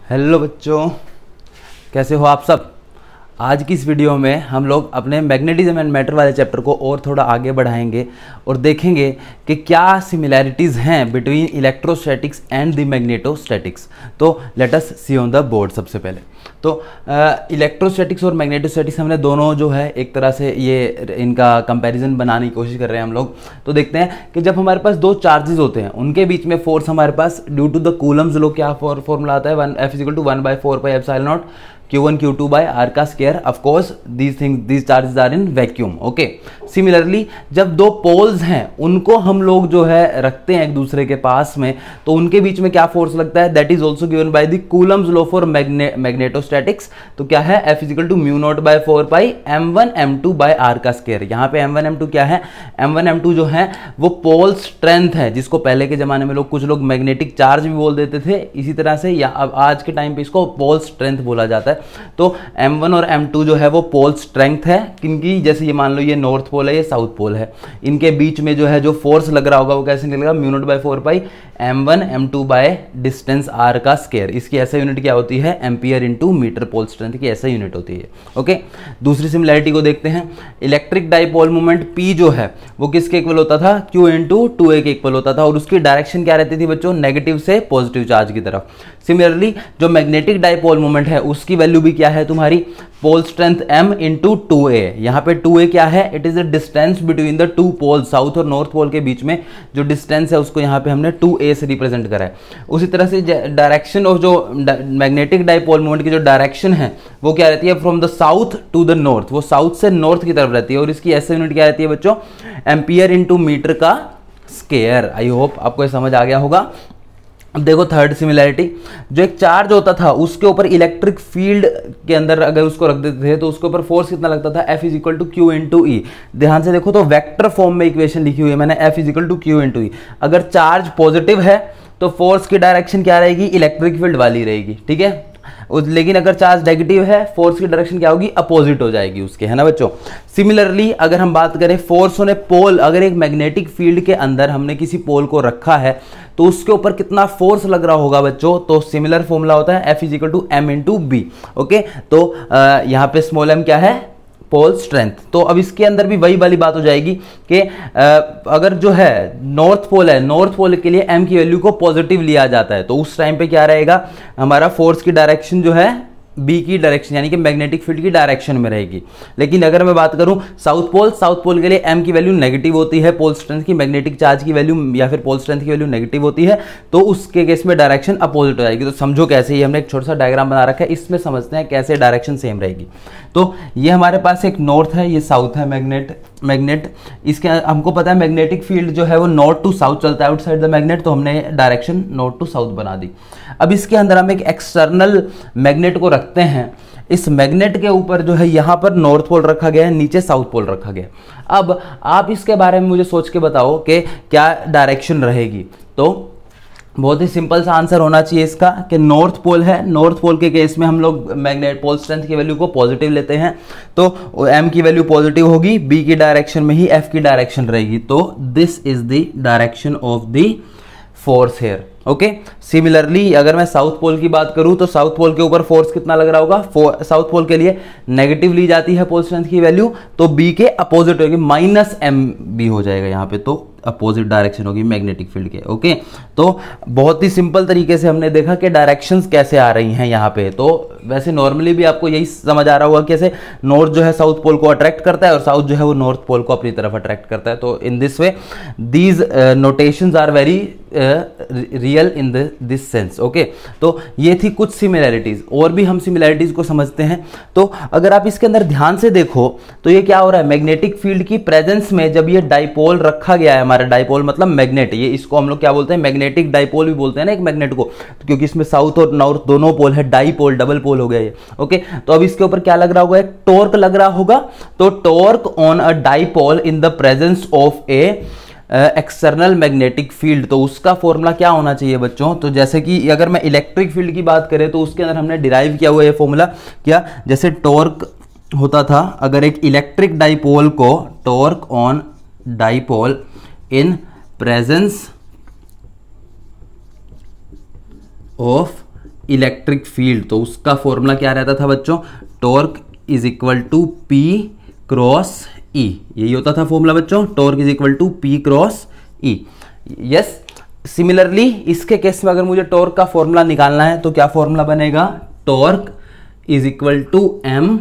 Hello बच्चों, कैसे हो आप सब। आज की इस वीडियो में हम लोग अपने मैग्नेटिज्म एंड मैटर वाले चैप्टर को और थोड़ा आगे बढ़ाएंगे और देखेंगे कि क्या सिमिलैरिटीज़ हैं between electrostatics and the magnetostatics. तो let us see on the board. सबसे पहले तो इलेक्ट्रोस्टैटिक्स और मैग्नेटोस्टैटिक्स हमने दोनों जो है एक तरह से ये इनका कंपैरिजन बनाने की कोशिश कर रहे हैं हम लोग। तो देखते हैं कि जब हमारे पास दो चार्जेस होते हैं उनके बीच में फोर्स हमारे पास due to the Coulomb's law क्या फॉर्मूला आता है, F = 1/4πε0 Q1 Q2 by R का square. Of course these charges are in vacuum। Okay, similarly जब दो पोल्स हैं उनको हम लोग जो है रखते हैं एक दूसरे के पास में, तो उनके बीच में क्या फोर्स लगता है, that is also given by the Coulomb's law for magnetostatics. तो क्या है, F = μ0/4π m1 m2 by R का स्क्वायर। यहाँ पे m1 m2 क्या है, m1 m2 जो है वो पोल स्ट्रेंथ है, जिसको पहले के जमाने में लोग कुछ लोग मैग्नेटिक चार्ज भी बोल देते थे इसी तरह से, या अब आज के टाइम पे इसको पोल स्ट्रेंथ बोला जाता है। तो m1 और m2 जो है वो पोल स्ट्रेंथ है किनकी, जैसे ये मान लो ये नॉर्थ पोल है, ये साउथ पोल है, इनके बीच में जो है जो फोर्स लग रहा होगा वो कैसे निकलेगा, μ0/4π m1 m2 by distance r का स्क्वायर। इसकी ऐसा यूनिट क्या होती है, ampere into metre. Pole strength की ऐसा यूनिट होती है। ओके, दूसरी सिमिलैरिटी को देखते हैं। इलेक्ट्रिक डाइपोल मोमेंट P जो है वो किसके इक्वल होता था, Q × 2a के इक्वल होता था, और उसकी डायरेक्शन क्या रहती थी बच्चों, नेगेटिव से पॉजिटिव चार्ज की तरफ। सिमिलरली जो मैग्नेटिक डाइपोल मोमेंट है उसकी वैल्यू भी क्या है तुम्हारी, पोल स्ट्रेंथ m × 2a। यहाँ पे 2a क्या है, it is the distance between the two pole, south और नॉर्थ पोल के बीच में जो डिस्टेंस है उसको यहाँ पे हमने 2a से रिप्रेजेंट करा है। उसी तरह से डायरेक्शन ऑफ जो मैग्नेटिक डाइपोल मोमेंट की जो डायरेक्शन है वो क्या रहती है, from the south to the north, वो साउथ से नॉर्थ की तरफ रहती है, और इसकी ऐसे यूनिट क्या रहती है बच्चों, एम्पियर इंटू मीटर का स्क्वायर। आई होप आपको ये समझ आ गया होगा। अब देखो थर्ड सिमिलैरिटी, जो एक चार्ज होता था उसके ऊपर इलेक्ट्रिक फील्ड के अंदर अगर उसको रख देते थे तो उसके ऊपर फोर्स कितना लगता था, F = Q × E। ध्यान से देखो तो वेक्टर फॉर्म में इक्वेशन लिखी हुई है मैंने, F = Q × E। अगर चार्ज पॉजिटिव है तो फोर्स की डायरेक्शन क्या रहेगी, इलेक्ट्रिक फील्ड वाली रहेगी, ठीक है। लेकिन अगर चार्ज नेगेटिव है फोर्स की डायरेक्शन क्या होगी, अपोजिट हो जाएगी उसके, है ना बच्चों। सिमिलरली अगर हम बात करें फोर्स ऑन ए पोल, अगर एक मैग्नेटिक फील्ड के अंदर हमने किसी पोल को रखा है तो उसके ऊपर कितना फोर्स लग रहा होगा बच्चों, तो सिमिलर फॉर्मूला होता है F = m × B। ओके, तो यहाँ पे स्मॉल m क्या है, पोल स्ट्रेंथ। तो अब इसके अंदर भी वही वाली बात हो जाएगी कि अगर जो है नॉर्थ पोल है, नॉर्थ पोल के लिए m की वैल्यू को पॉजिटिव लिया जाता है, तो उस टाइम पे क्या रहेगा, हमारा फोर्स की डायरेक्शन जो है B की डायरेक्शन यानी कि मैग्नेटिक फील्ड की डायरेक्शन में रहेगी। लेकिन अगर मैं बात करूं साउथ पोल के लिए m की वैल्यू नेगेटिव होती है, पोल स्ट्रेंथ की, मैग्नेटिक चार्ज की वैल्यू या फिर पोल स्ट्रेंथ की वैल्यू नेगेटिव होती है, तो उसके केस में डायरेक्शन अपोजिट हो जाएगी। तो समझो कैसे, ये हमने एक छोटा सा डायग्राम बना रखा है, इसमें समझते हैं कैसे डायरेक्शन सेम रहेगी। तो ये हमारे पास एक नॉर्थ है, ये साउथ है मैग्नेट। इसके हमको पता है मैग्नेटिक फील्ड जो है वो नॉर्थ टू साउथ चलता है आउटसाइड द मैग्नेट, तो हमने डायरेक्शन नॉर्थ टू साउथ बना दी। अब इसके अंदर हम एक एक्सटर्नल मैग्नेट को रखते हैं, इस मैग्नेट के ऊपर जो है यहाँ पर नॉर्थ पोल रखा गया है, नीचे साउथ पोल रखा गया। अब आप इसके बारे में मुझे सोच के बताओ कि क्या डायरेक्शन रहेगी। तो बहुत ही सिंपल सा आंसर होना चाहिए इसका कि नॉर्थ पोल है, नॉर्थ पोल के केस में हम लोग मैग्नेट पोल स्ट्रेंथ की वैल्यू को पॉजिटिव लेते हैं, तो m की वैल्यू पॉजिटिव होगी, b की डायरेक्शन में ही f की डायरेक्शन रहेगी। तो this is the direction of the force here. Okay, similarly अगर मैं साउथ पोल की बात करूं तो साउथ पोल के ऊपर फोर्स कितना लग रहा होगा, साउथ पोल के लिए नेगेटिव ली जाती है पोल स्ट्रेंथ की वैल्यू, तो b के अपोजिट होगी, -mb हो जाएगा यहाँ पे, तो अपोजिट डायरेक्शन होगी मैग्नेटिक फील्ड के। ओके, तो बहुत ही सिंपल तरीके से हमने देखा कि डायरेक्शंस कैसे आ रही हैं यहाँ पे। तो वैसे नॉर्मली भी आपको यही समझ आ रहा होगा कैसे नॉर्थ जो है साउथ पोल को अट्रैक्ट करता है और साउथ जो है वो नॉर्थ पोल को अपनी तरफ अट्रैक्ट करता है। तो in this way these notations are very real in this sense. Okay, तो ये थी कुछ सिमिलैरिटीज, और भी हम सिमिलैरिटीज को समझते हैं। तो अगर आप इसके अंदर ध्यान से देखो तो ये क्या हो रहा है, मैग्नेटिक फील्ड की प्रेजेंस में जब ये डाइपोल रखा गया है, हमारा डाइपोल मतलब मैग्नेट, ये इसको हम लोग क्या बोलते हैं, मैग्नेटिक डाइपोल भी बोलते हैं ना एक मैग्नेट को, तो क्योंकि इसमें साउथ और नॉर्थ दोनों पोल है, डाइपोल डबल पोल हो गया ये। ओके, तो अब इसके ऊपर क्या लग रहा होगा, एक टॉर्क लग रहा होगा। तो torque on a dipole in the presence of A external magnetic field, तो उसका फॉर्मूला क्या होना चाहिए बच्चों। तो जैसे कि अगर मैं इलेक्ट्रिक फील्ड की बात करें तो उसके अंदर हमने डिराइव किया हुआ ये फॉर्मूला क्या, जैसे टॉर्क होता था अगर एक इलेक्ट्रिक डाइपोल को, torque on dipole in presence of electric field, तो उसका फॉर्मूला क्या रहता था बच्चों, torque is equal to p cross e, यही होता था फॉर्मूला बच्चों, torque is equal to p cross e. Yes, similarly इसके केस में अगर मुझे टॉर्क का फॉर्मूला निकालना है तो क्या फॉर्मूला बनेगा, torque is equal to M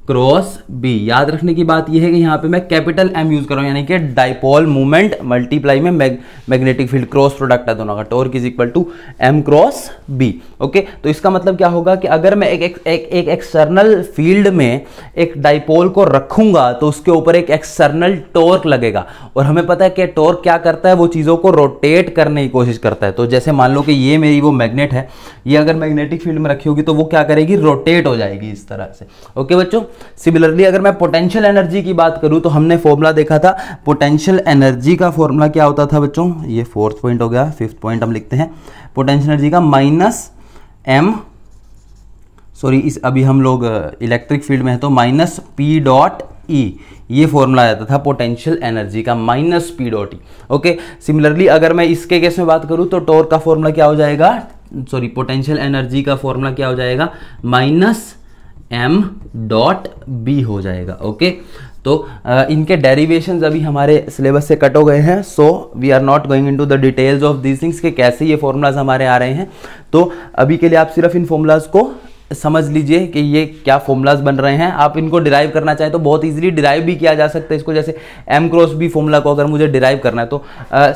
cross B. याद रखने की बात यह है कि यहाँ पे मैं कैपिटल एम यूज कर रहा हूँ, यानी कि डाइपोल मूवमेंट मल्टीप्लाई में मैग्नेटिक फील्ड, क्रॉस प्रोडक्ट है दोनों का, torque is equal to M cross B. Okay, तो इसका मतलब क्या होगा कि अगर मैं एक एक्सटर्नल फील्ड में एक डाइपोल को रखूंगा तो उसके ऊपर एक एक्सटर्नल टॉर्क लगेगा, और हमें पता है कि टॉर्क क्या करता है, वो चीज़ों को रोटेट करने की कोशिश करता है। तो जैसे मान लो कि ये मेरी वो मैग्नेट है, ये अगर मैग्नेटिक फील्ड में रखी होगी तो वो क्या करेगी, रोटेट हो जाएगी इस तरह से। ओके बच्चों, सिमिलरली अगर मैं पोटेंशियल एनर्जी की बात करूं तो हमने फॉर्मूला देखा था, पोटेंशियल एनर्जी का फॉर्मूला क्या होता था बच्चों, ये फोर्थ पॉइंट हो गया, फिफ्थ पॉइंट हम लिखते हैं, पोटेंशियल एनर्जी का माइनस एम, सॉरी इस अभी हम लोग इलेक्ट्रिक फील्ड में है तो माइनस पी डॉट ई, ये फॉर्मूला आता था पोटेंशियल एनर्जी का, minus P dot E. Okay, similarly अगर मैं इसके केस में बात करूं तो टॉर्क का फॉर्मूला क्या हो जाएगा, सॉरी पोटेंशियल एनर्जी का फॉर्मूला क्या हो जाएगा, माइनस एम डॉट बी हो जाएगा। ओके, तो इनके डेरिवेशंस अभी हमारे सिलेबस से कट हो गए हैं, so we are not going into the details of these things कि कैसे ये फॉर्मूलाज हमारे आ रहे हैं। तो अभी के लिए आप सिर्फ इन फॉर्मूलाज को समझ लीजिए कि ये क्या फॉर्मूलाज बन रहे हैं। आप इनको डिराइव करना चाहें तो बहुत इजीली डिराइव भी किया जा सकता है इसको, जैसे एम क्रॉस बी फॉर्मूला को अगर मुझे डिराइव करना है तो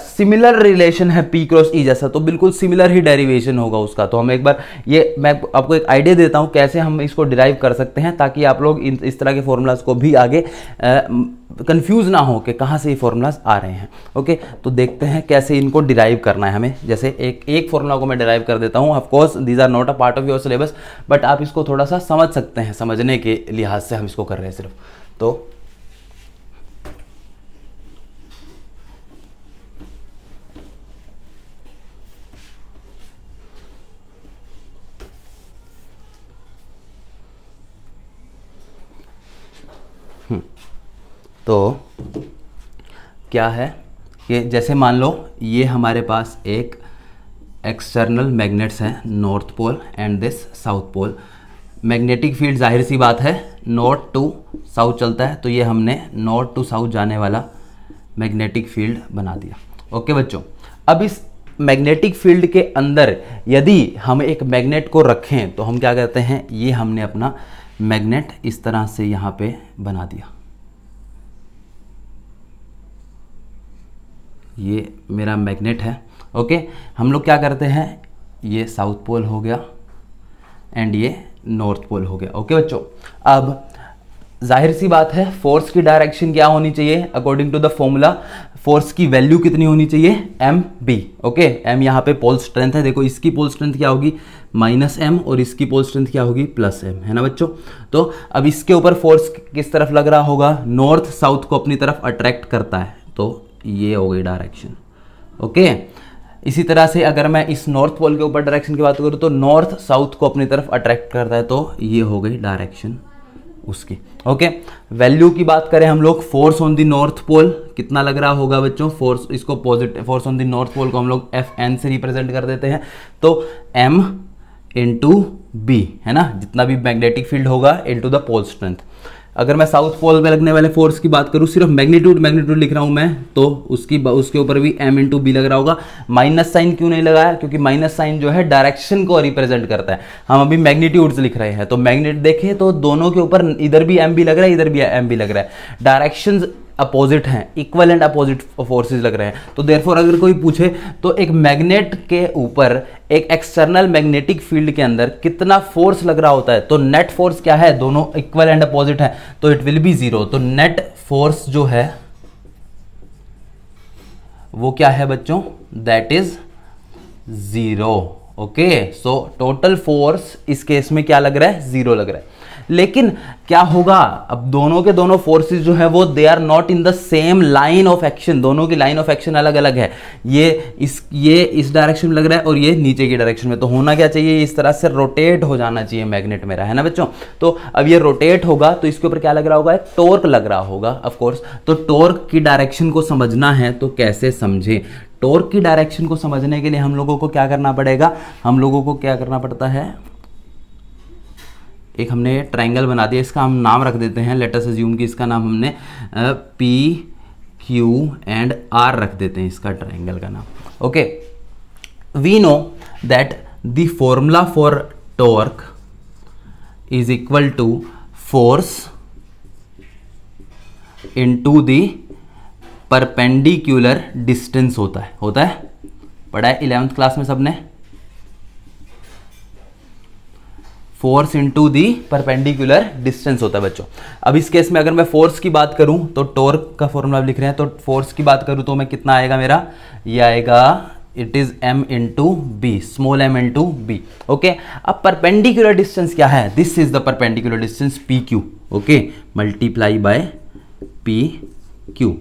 सिमिलर रिलेशन है पी क्रॉस ई जैसा, तो बिल्कुल सिमिलर ही डेरिवेशन होगा उसका। तो हम एक बार ये मैं आपको एक आइडिया देता हूँ कैसे हम इसको डिराइव कर सकते हैं, ताकि आप लोग इस तरह के फॉर्मूलाज को भी आगे कंफ्यूज ना हो कि कहाँ से ये फॉर्मूलाज आ रहे हैं। ओके, तो देखते हैं कैसे इनको डिराइव करना है हमें। जैसे एक फॉर्मूला को मैं डिराइव कर देता हूँ, of course these are not a part of your syllabus, but आप इसको थोड़ा सा समझ सकते हैं, समझने के लिहाज से हम इसको कर रहे हैं सिर्फ। तो क्या है कि जैसे मान लो ये हमारे पास एक एक्सटर्नल मैग्नेट्स हैं, north pole and this south pole. Magnetic field जाहिर सी बात है नॉर्थ टू साउथ चलता है, तो ये हमने नॉर्थ टू साउथ जाने वाला मैग्नेटिक फील्ड बना दिया। ओके बच्चों, अब इस मैग्नेटिक फील्ड के अंदर यदि हम एक मैग्नेट को रखें तो हम क्या कहते हैं, ये हमने अपना मैग्नेट इस तरह से यहाँ पे बना दिया, ये मेरा मैग्नेट है। ओके, हम लोग क्या करते हैं, ये साउथ पोल हो गया एंड ये नॉर्थ पोल हो गया। ओके बच्चों, अब जाहिर सी बात है फोर्स की डायरेक्शन क्या होनी चाहिए, according to the formula force की वैल्यू कितनी होनी चाहिए, एम बी। ओके, एम यहाँ पे पोल स्ट्रेंथ है, देखो इसकी पोल स्ट्रेंथ क्या होगी, माइनस एम, और इसकी पोल स्ट्रेंथ क्या होगी, प्लस एम, है ना बच्चों। तो अब इसके ऊपर फोर्स किस तरफ लग रहा होगा, नॉर्थ साउथ को अपनी तरफ अट्रैक्ट करता है, तो ये हो गई डायरेक्शन। ओके, इसी तरह से अगर मैं इस नॉर्थ पोल के ऊपर डायरेक्शन की बात करूँ तो नॉर्थ साउथ को अपनी तरफ अट्रैक्ट करता है, तो ये हो गई डायरेक्शन उसकी। ओके, वैल्यू की बात करें हम लोग, force on the north pole कितना लग रहा होगा बच्चों, फोर्स इसको positive, force on the north pole को हम लोग एफ एन से रिप्रेजेंट कर देते हैं, तो एम इंटू बी, है ना, जितना भी मैग्नेटिक फील्ड होगा इंटू द पोल स्ट्रेंथ। अगर मैं साउथ पोल में लगने वाले फोर्स की बात करूं, सिर्फ मैग्नीट्यूड लिख रहा हूं मैं, तो उसके ऊपर भी m इंटू बी लग रहा होगा। माइनस साइन क्यों नहीं लगाया, क्योंकि माइनस साइन जो है डायरेक्शन को रिप्रेजेंट करता है, हम अभी मैग्नीट्यूड्स लिख रहे हैं, तो मैग्नेट देखें तो दोनों के ऊपर इधर भी m भी लग रहा है, इधर भी m भी लग रहा है, डायरेक्शंस अपोजिट हैं, इक्वल एंड अपोजिट फोर्सेस लग रहे हैं। तो देयरफॉर अगर कोई पूछे तो एक मैग्नेट के ऊपर एक एक्सटर्नल मैग्नेटिक फील्ड के अंदर कितना फोर्स लग रहा होता है, तो नेट फोर्स क्या है, दोनों इक्वल एंड अपोजिट है, तो इट विल बी जीरो। तो नेट फोर्स जो है वो क्या है बच्चों, that is zero. Okay, so total force इस केस में क्या लग रहा है, जीरो लग रहा है। लेकिन क्या होगा, अब दोनों के दोनों फोर्सेस जो है वो they are not in the same line of action, दोनों की लाइन ऑफ एक्शन अलग अलग है, ये इस डायरेक्शन में लग रहा है और ये नीचे की डायरेक्शन में। तो होना क्या चाहिए, इस तरह से रोटेट हो जाना चाहिए मैग्नेट मेरा, है ना बच्चों। तो अब ये रोटेट होगा तो इसके ऊपर क्या लग रहा होगा, एक टॉर्क लग रहा होगा ऑफ कोर्स। तो टॉर्क की डायरेक्शन को समझना है तो कैसे समझे, टॉर्क की डायरेक्शन को समझने के लिए हम लोगों को क्या करना पड़ेगा, हम लोगों को क्या करना पड़ता है, एक हमने ट्रायंगल बना दिया, इसका हम नाम रख देते हैं, लेट अस अज्यूम कि इसका नाम हमने पी क्यू एंड आर रख देते हैं, इसका ट्रायंगल का नाम। Okay, we know that the formula for torque is equal to force into the perpendicular distance होता है पढ़ा है 11th क्लास में सबने, force into the perpendicular distance होता है बच्चों। अब इस केस में अगर मैं फोर्स की बात करूं तो टॉर्क का फॉर्मूला लिख रहे हैं, तो फोर्स की बात करूं तो मैं कितना आएगा मेरा, ये आएगा it is m into B, small m into B. Okay, अब परपेंडिकुलर डिस्टेंस क्या है, this is the perpendicular distance P Q. Okay, multiply by P Q.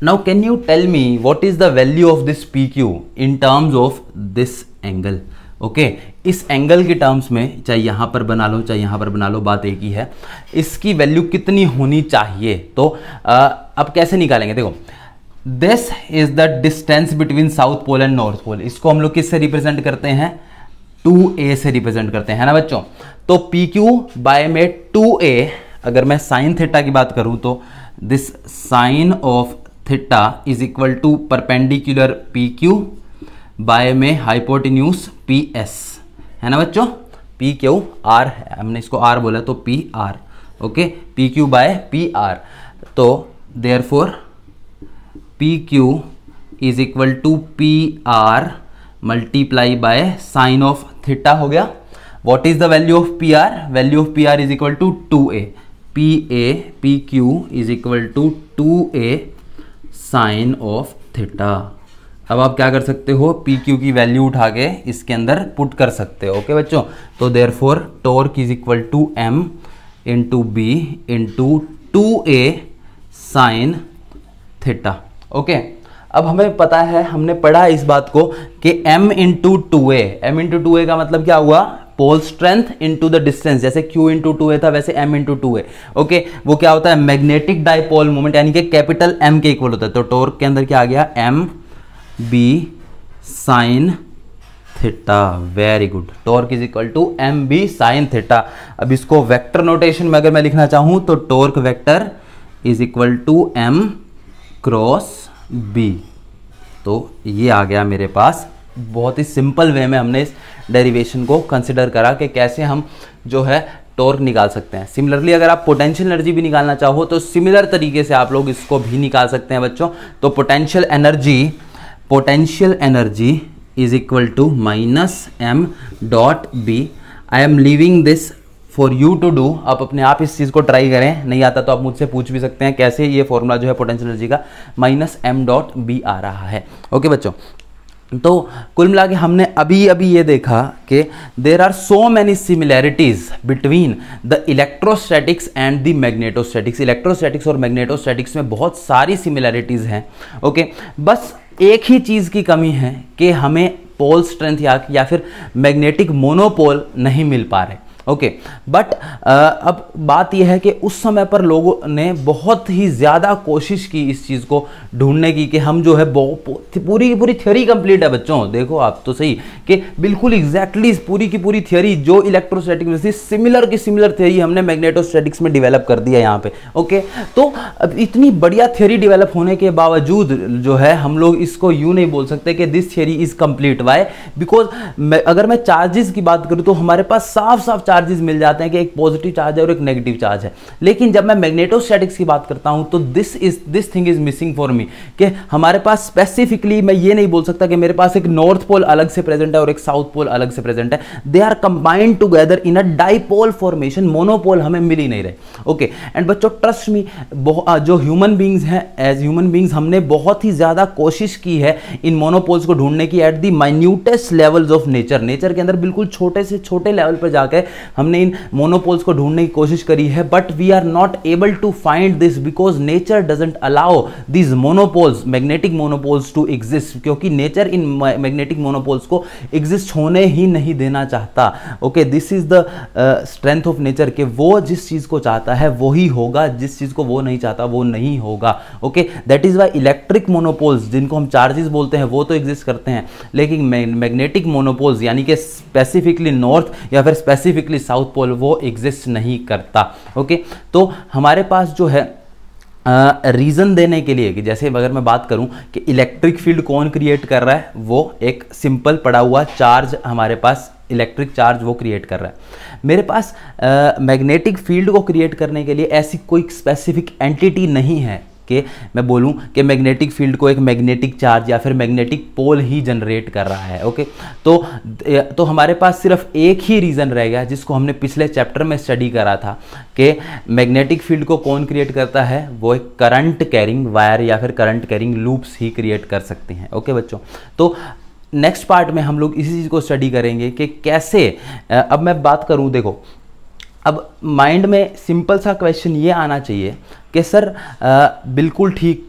Now can you tell me what is the value of this P Q in terms of this angle. Okay, इस angle के terms में, चाहे यहां पर बना लो चाहे यहां पर बना लो, बात एक ही है, इसकी वैल्यू कितनी होनी चाहिए। तो अब कैसे निकालेंगे, देखो, this is the distance between south pole and north pole, इसको हम लोग किससे रिप्रेजेंट करते हैं, 2a से रिप्रेजेंट करते हैं, है ना बच्चों। तो पी क्यू बाय में 2a, अगर मैं साइन थीटा की बात करूं तो this sine of theta is equal to perpendicular P Q by में हाइपोटेन्यूज पी एस, है ना बच्चों। पी क्यू आर है, हमने इसको आर बोला तो p r. Okay, p Q by p r, तो therefore p q is equal to p r multiply by sine of theta हो गया। What is the value of p r, value of p r is equal to 2a, p q is equal to 2a sine of theta. अब आप क्या कर सकते हो, P Q की value उठा के इसके अंदर पुट कर सकते हो। ओके बच्चों, तो therefore torque is equal to m into B into 2a sine theta. Okay, अब हमें पता है, हमने पढ़ा इस बात को कि m into 2a, m into 2a का मतलब क्या हुआ, pole strength into the distance, जैसे q इंटू 2a था वैसे m इंटू 2a। ओके, वो क्या होता है, मैग्नेटिक डाइपोल मोमेंट, यानी कि कैपिटल M के इक्वल होता है। तो टॉर्क के अंदर क्या आ गया, m b sine theta. Very good, torque is equal to M B sine theta. अब इसको वेक्टर नोटेशन में अगर मैं लिखना चाहूं तो torque vector is equal to m cross b। तो ये आ गया मेरे पास, बहुत ही सिंपल वे में हमने इस डेरिवेशन को कंसिडर करा कि कैसे हम जो है टॉर्क निकाल सकते हैं। सिमिलरली अगर आप पोटेंशियल एनर्जी भी निकालना चाहो तो सिमिलर तरीके से आप लोग इसको भी निकाल सकते हैं बच्चों। तो potential energy is equal to minus m dot B. I am leaving this for you to do. आप अपने आप इस चीज़ को ट्राई करें, नहीं आता तो आप मुझसे पूछ भी सकते हैं कैसे ये फॉर्मूला जो है पोटेंशियल एनर्जी का माइनस m डॉट बी आ रहा है। ओके बच्चों, तो कुल मिला के हमने अभी ये देखा कि there are so many similarities between the electrostatics and the magnetostatics. Electrostatics और मैग्नेटोस्टैटिक्स में बहुत सारी सिमिलैरिटीज हैं। ओके, बस एक ही चीज़ की कमी है कि हमें पोल स्ट्रेंथ या फिर मैग्नेटिक मोनोपोल नहीं मिल पा रहे। ओके, बट अब बात यह है कि उस समय पर लोगों ने बहुत ही ज़्यादा कोशिश की इस चीज़ को ढूंढने की कि हम जो है पूरी की पूरी थ्योरी कंप्लीट है बच्चों। देखो आप तो सही कि बिल्कुल एग्जैक्टली पूरी की पूरी थ्योरी जो इलेक्ट्रोस्टैटिक्स में थी, सिमिलर की सिमिलर थ्योरी हमने मैग्नेटोस्टैटिक्स में डेवलप कर दिया यहाँ पे। ओके, तो अब इतनी बढ़िया थ्योरी डेवलप होने के बावजूद जो है हम लोग इसको यूँ नहीं बोल सकते कि this theory is complete. Why? Because अगर मैं चार्जेस की बात करूँ तो हमारे पास साफ साफ चार्जेस मिल जाते हैं कि एक पॉजिटिव चार्ज है और एक नेगेटिव चार्ज है। लेकिन जब मैं मैग्नेटोस्टैटिक्स की बात करता हूं तो this thing is missing for me, कि हमारे पास स्पेसिफिकली मैं ये नहीं बोल सकता कि मेरे पास एक नॉर्थ पोल अलग से प्रेजेंट है और एक साउथ पोल अलग से प्रेजेंट है। They are combined together in a dipole formation, monopole हमें मिल ही नहीं रहे। ओके, एंड बच्चों ट्रस्ट मी, जो ह्यूमन बींग्स हैं, एज ह्यूमन बींग्स हमने बहुत ही ज्यादा कोशिश की है इन मोनोपोल्स को ढूंढने की at the minutest levels of nature. Nature के अंदर बिल्कुल छोटे से छोटे लेवल पर जाकर हमने इन मोनोपोल्स को ढूंढने की कोशिश करी है, but we are not able to find this because nature doesn't allow this monopoles, magnetic monopoles to exist, क्योंकि नेचर इन मैग्नेटिक मोनोपोल्स को एग्जिस्ट होने ही नहीं देना चाहता। Okay, this is the strength of nature, कि वो जिस चीज को चाहता है वो ही होगा, जिस चीज को वो नहीं चाहता वो नहीं होगा। Okay, that is why electric monopoles, जिनको हम चार्जेस बोलते हैं, वो तो एग्जिस्ट करते हैं, लेकिन मैग्नेटिक मोनोपोल्स यानी कि स्पेसिफिकली नॉर्थ या फिर स्पेसिफिकली साउथ पोल, वो एग्जिस्ट नहीं करता। ओके, तो हमारे पास जो है रीज़न देने के लिए कि जैसे अगर मैं बात करूं कि इलेक्ट्रिक फील्ड कौन क्रिएट कर रहा है, वो एक सिंपल पड़ा हुआ चार्ज हमारे पास, इलेक्ट्रिक चार्ज वो क्रिएट कर रहा है। मेरे पास मैग्नेटिक फील्ड को क्रिएट करने के लिए ऐसी कोई स्पेसिफिक एंटिटी नहीं है कि मैं बोलूं कि मैग्नेटिक फील्ड को एक मैग्नेटिक चार्ज या फिर मैग्नेटिक पोल ही जनरेट कर रहा है। ओके, तो हमारे पास सिर्फ एक ही रीज़न रह गया जिसको हमने पिछले चैप्टर में स्टडी करा था कि मैग्नेटिक फील्ड को कौन क्रिएट करता है, वो एक करंट कैरिंग वायर या फिर करंट कैरिंग लूप्स ही क्रिएट कर सकते हैं। ओके बच्चों, तो नेक्स्ट पार्ट में हम लोग इसी चीज़ को स्टडी करेंगे कि कैसे, अब मैं बात करूं, देखो अब माइंड में सिंपल सा क्वेश्चन ये आना चाहिए कि सर बिल्कुल ठीक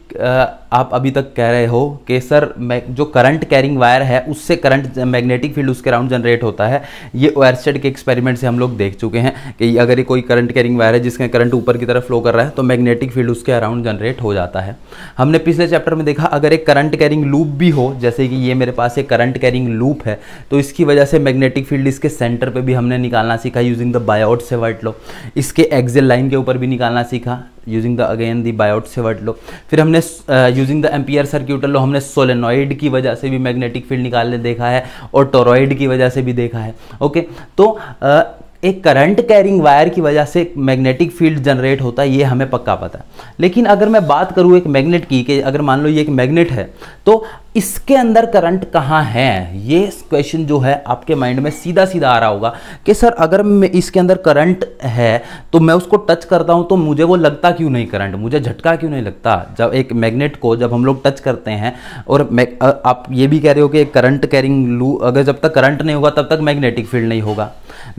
आप अभी तक कह रहे हो कि सर जो करंट कैरिंग वायर है उससे करंट मैग्नेटिक फील्ड उसके अराउंड जनरेट होता है। ये ओयरस्टेड के एक्सपेरिमेंट से हम लोग देख चुके हैं कि अगर ये कोई करंट कैरिंग वायर है जिसका करंट ऊपर की तरफ फ्लो कर रहा है तो मैग्नेटिक फील्ड उसके अराउंड जनरेट हो जाता है। हमने पिछले चैप्टर में देखा अगर एक करंट कैरिंग लूप भी हो, जैसे कि ये मेरे पास एक करंट कैरिंग लूप है, तो इसकी वजह से मैग्नेटिक फील्ड इसके सेंटर पर भी हमने निकालना सीखा यूजिंग द बायोट-सेवर्ट लॉ। इसके एक्सियल लाइन के ऊपर भी निकालना सीखा using the again the Biot-Savart law. फिर हमने यूजिंग द एम्पियर सर्क्यूटल लॉ हमने सोलेनॉइड की वजह से भी मैग्नेटिक फील्ड निकालने देखा है और टोरॉइड की वजह से भी देखा है। ओके, तो एक करंट कैरिंग वायर की वजह से मैग्नेटिक फील्ड जनरेट होता है, ये हमें पक्का पता है। लेकिन अगर मैं बात करूं एक मैग्नेट की, कि अगर मान लो ये एक मैग्नेट है तो इसके अंदर करंट कहाँ है, ये क्वेश्चन जो है आपके माइंड में सीधा सीधा आ रहा होगा कि सर अगर इसके अंदर करंट है तो मैं उसको टच करता हूं तो मुझे वो लगता क्यों नहीं, करंट मुझे झटका क्यों नहीं लगता। जब एक मैग्नेट को जब हम लोग टच करते हैं, और आप ये भी कह रहे हो कि करंट कैरिंग लूप, अगर जब तक करंट नहीं होगा तब तक मैग्नेटिक फील्ड नहीं होगा।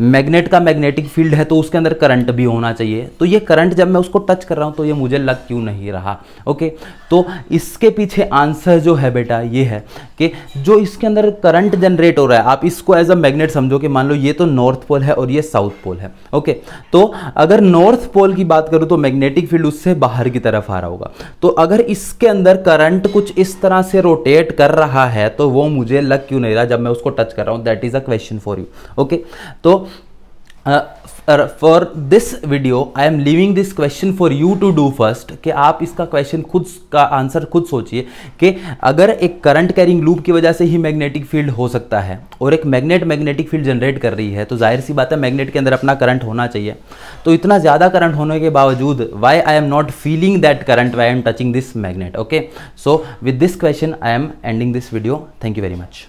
मैग्नेट का मैग्नेटिक फील्ड है तो उसके अंदर करंट भी होना चाहिए, तो ये करंट जब मैं उसको टच कर रहा हूं तो ये मुझे लग क्यों नहीं रहा। ओके, तो इसके पीछे आंसर जो है बेटा ये है कि जो इसके अंदर करंट जनरेट हो रहा है, आप इसको एज अ मैग्नेट समझो कि मान लो ये तो नॉर्थ पोल है और ये साउथ पोल है। ओके, तो अगर नॉर्थ पोल की बात करूं तो मैग्नेटिक फील्ड उससे बाहर की तरफ आ रहा होगा, तो अगर इसके अंदर करंट कुछ इस तरह से रोटेट कर रहा है तो वो मुझे लग क्यों नहीं रहा जब मैं उसको टच कर रहा हूं। That is a question for you. Okay, तो for this video I am leaving this question for you to do first, कि आप इसका क्वेश्चन खुद का आंसर खुद सोचिए कि अगर एक करंट कैरिंग लूप की वजह से ही मैग्नेटिक फील्ड हो सकता है और एक मैग्नेटिक फील्ड जनरेट कर रही है, तो जाहिर सी बात है मैग्नेट के अंदर अपना करंट होना चाहिए। तो इतना ज़्यादा करंट होने के बावजूद why I am not feeling that current why I am touching this magnet. Okay, so with this question I am ending this video. Thank you very much.